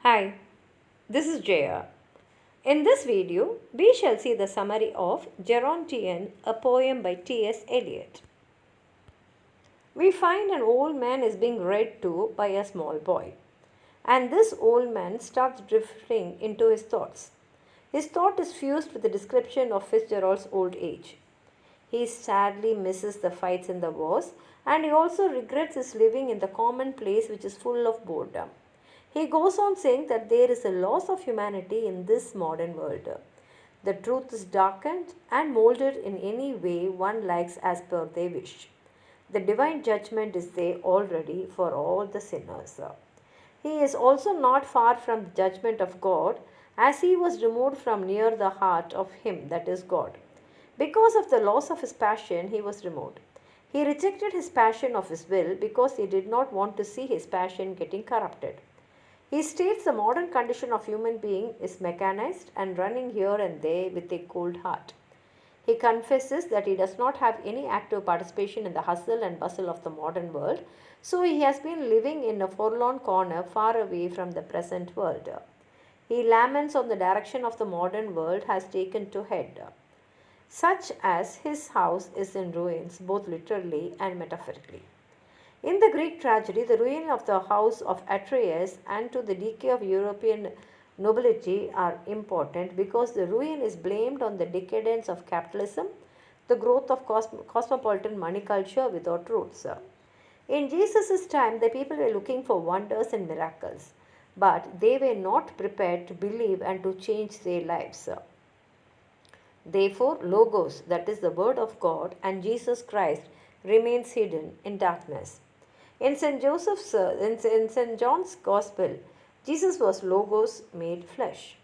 Hi, this is Jaya. In this video, we shall see the summary of Gerontion, a poem by T.S. Eliot. We find an old man is being read to by a small boy, and this old man starts drifting into his thoughts. His thought is fused with the description of Fitzgerald's old age. He sadly misses the fights and the wars, and he also regrets his living in the common place which is full of boredom. He goes on saying that there is a loss of humanity in this modern world. The truth is darkened and molded in any way one likes as per their wish. The divine judgment is there already for all the sinners. He is also not far from the judgment of God, as he was removed from near the heart of him that is God. Because of the loss of his passion, he was removed. He rejected his passion of his will because he did not want to see his passion getting corrupted. He states the modern condition of human being is mechanized and running here and there with a cold heart. He confesses that he does not have any active participation in the hustle and bustle of the modern world, so he has been living in a forlorn corner far away from the present world. He laments on the direction of the modern world has taken to head, such as his house is in ruins both literally and metaphorically. In the Greek tragedy, the ruin of the house of Atreus and to the decay of European nobility are important because the ruin is blamed on the decadence of capitalism, the growth of cosmopolitan money culture without roots. In Jesus' time, the people were looking for wonders and miracles, but they were not prepared to believe and to change their lives. Therefore, Logos, that is the Word of God, and Jesus Christ remains hidden in darkness. In St. John's Gospel, Jesus was Logos made flesh.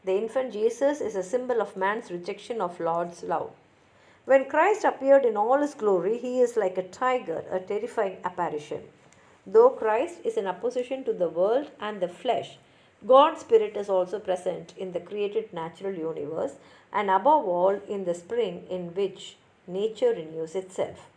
The infant Jesus is a symbol of man's rejection of Lord's love. When Christ appeared in all his glory, he is like a tiger, a terrifying apparition. Though Christ is in opposition to the world and the flesh, God's Spirit is also present in the created natural universe and above all in the spring in which nature renews itself.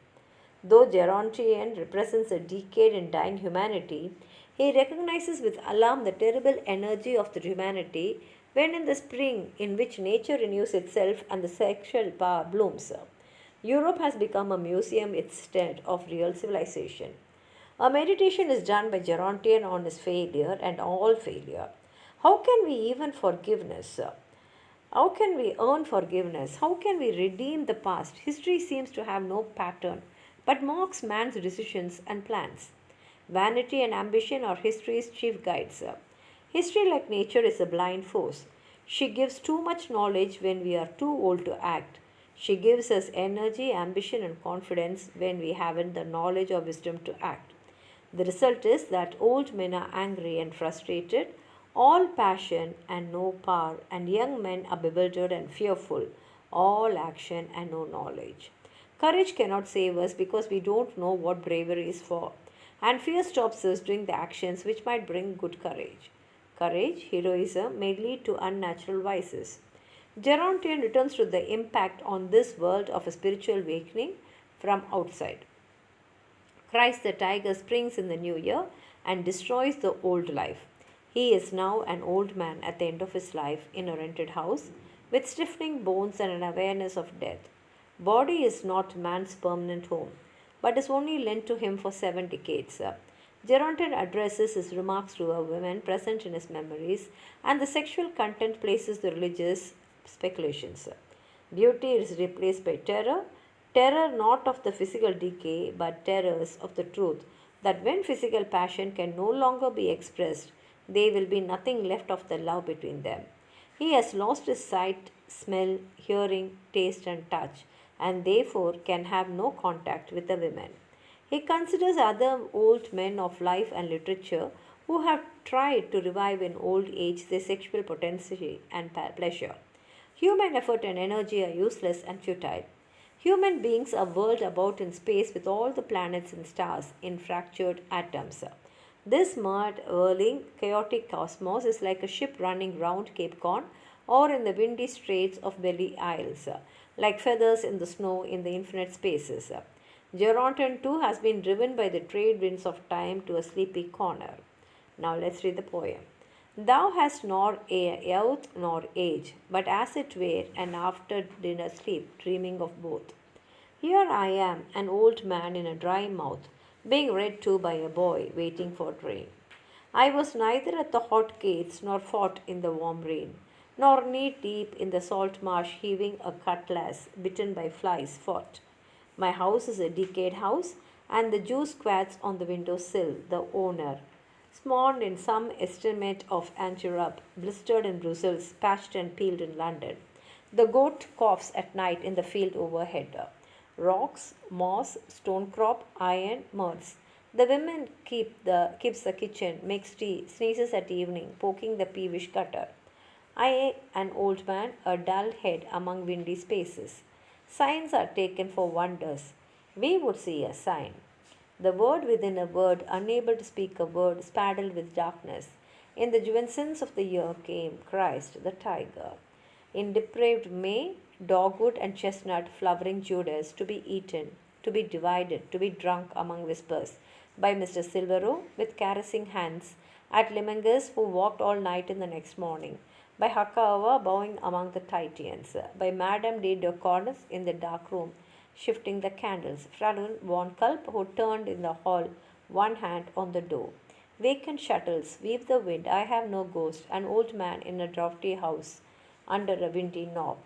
Though Gerontion represents a decayed and dying humanity, he recognizes with alarm the terrible energy of the humanity when in the spring in which nature renews itself and the sexual power blooms. Europe has become a museum instead of real civilization. A meditation is done by Gerontion on his failure and all failure. How can we even forgiveness? How can we earn forgiveness? How can we redeem the past? History seems to have no pattern, but mocks man's decisions and plans. Vanity and ambition are history's chief guides. History, like nature, is a blind force. She gives too much knowledge when we are too old to act. She gives us energy, ambition, and confidence when we haven't the knowledge or wisdom to act. The result is that old men are angry and frustrated, all passion and no power, and young men are bewildered and fearful, all action and no knowledge. Courage cannot save us because we don't know what bravery is for, and fear stops us doing the actions which might bring good courage. Courage, heroism may lead to unnatural vices. Gerontion returns to the impact on this world of a spiritual awakening from outside. Christ the tiger springs in the new year and destroys the old life. He is now an old man at the end of his life in a rented house with stiffening bones and an awareness of death. Body is not man's permanent home, but is only lent to him for 7 decades. Gerontion addresses his remarks to a woman present in his memories, and the sexual content places the religious speculations. Beauty is replaced by terror, terror not of the physical decay, but terrors of the truth that when physical passion can no longer be expressed, there will be nothing left of the love between them. He has lost his sight, smell, hearing, taste, and touch, and therefore can have no contact with the women. He considers other old men of life and literature who have tried to revive in old age their sexual potency and pleasure. Human effort and energy are useless and futile. Human beings are whirled about in space with all the planets and stars in fractured atoms. This mad, whirling, chaotic cosmos is like a ship running round Cape Horn or in the windy straits of Belly Isles, like feathers in the snow in the infinite spaces. Gerontion too has been driven by the trade winds of time to a sleepy corner. Now let's read the poem. Thou hast nor youth nor age, but as it were an after dinner sleep, dreaming of both. Here I am, an old man in a dry mouth, being read to by a boy waiting for rain. I was neither at the hot gates nor fought in the warm rain, nor knee deep in the salt marsh heaving a cutlass bitten by flies fought. My house is a decayed house, and the Jew squats on the window sill, the owner. Sworn in some estimate of Antwerp, blistered in Brussels, patched and peeled in London. The goat coughs at night in the field overhead. Rocks, moss, stone crop, iron, murds. The women keeps the kitchen, makes tea, sneezes at evening, poking the peevish gutter. I, an old man, a dull head among windy spaces. Signs are taken for wonders. We would see a sign. The word within a word, unable to speak a word, spangled with darkness. In the Juvencense of the year came Christ, the tiger. In depraved May, dogwood and chestnut, flowering Judas, to be eaten, to be divided, to be drunk among whispers, by Mr. Silvero, with caressing hands, at Limangus, who walked all night in the next morning, by Hakawa, bowing among the Titians, by Madame de Cornes in the dark room, shifting the candles, Fräulein von Kulp, who turned in the hall, one hand on the door. Vacant shuttles weave the wind. I have no ghost, an old man in a draughty house under a windy knob.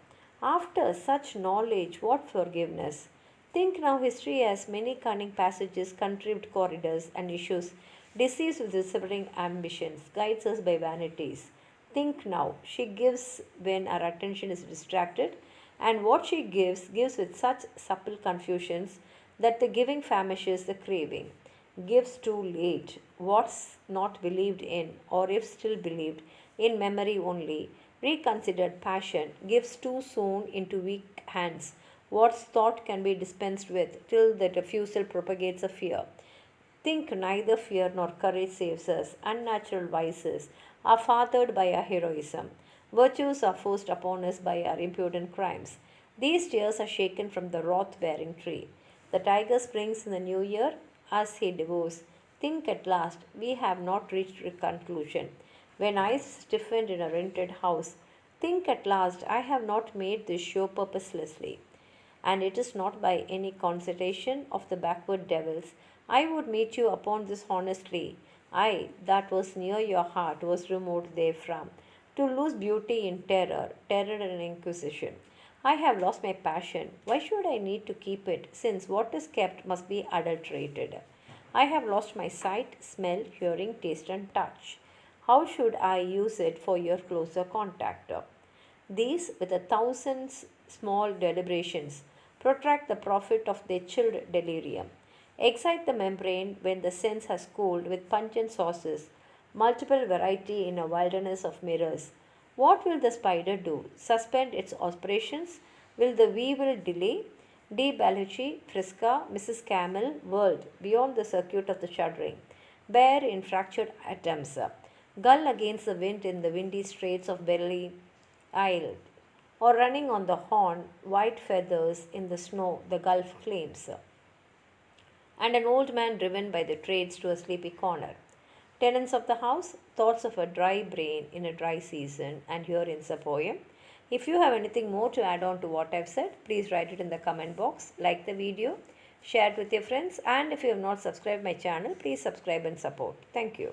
After such knowledge, what forgiveness? Think now, history has many cunning passages, contrived corridors, and issues, deceives with whispering ambitions, guides us by vanities. Think now, she gives when our attention is distracted, and what she gives with such supple confusions that the giving famishes the craving. Gives too late, what's not believed in, or if still believed, in memory only, reconsidered passion, gives too soon into weak hands, what's thought can be dispensed with, till the refusal propagates a fear. Think neither fear nor courage saves us. Unnatural vices are fathered by our heroism. Virtues are forced upon us by our impudent crimes. These tears are shaken from the wrath bearing tree. The tiger springs in the new year as he devours. Think at last, we have not reached a conclusion. When eyes stiffened in a rented house, think at last, I have not made this show purposelessly. And it is not by any consultation of the backward devils. I would meet you upon this honestly. I, that was near your heart, was removed therefrom. To lose beauty in terror, terror and inquisition. I have lost my passion. Why should I need to keep it, since what is kept must be adulterated? I have lost my sight, smell, hearing, taste, and touch. How should I use it for your closer contact? These, with a thousand small deliberations, protract the profit of their chilled delirium. Excite the membrane when the sense has cooled with pungent sauces, multiple variety in a wilderness of mirrors. What will the spider do? Suspend its operations? Will the weevil delay? D. Baluchi, Frisca, Mrs. Camel, World, beyond the circuit of the shuddering. Bear in fractured atoms. Gull against the wind in the windy straits of Belly Isle. Or running on the horn, white feathers in the snow, the gulf claims. And an old man driven by the trades to a sleepy corner. Tenants of the house, thoughts of a dry brain in a dry season, and here ends a poem. If you have anything more to add on to what I've said, please write it in the comment box, like the video, share it with your friends, and if you have not subscribed my channel, please subscribe and support. Thank you.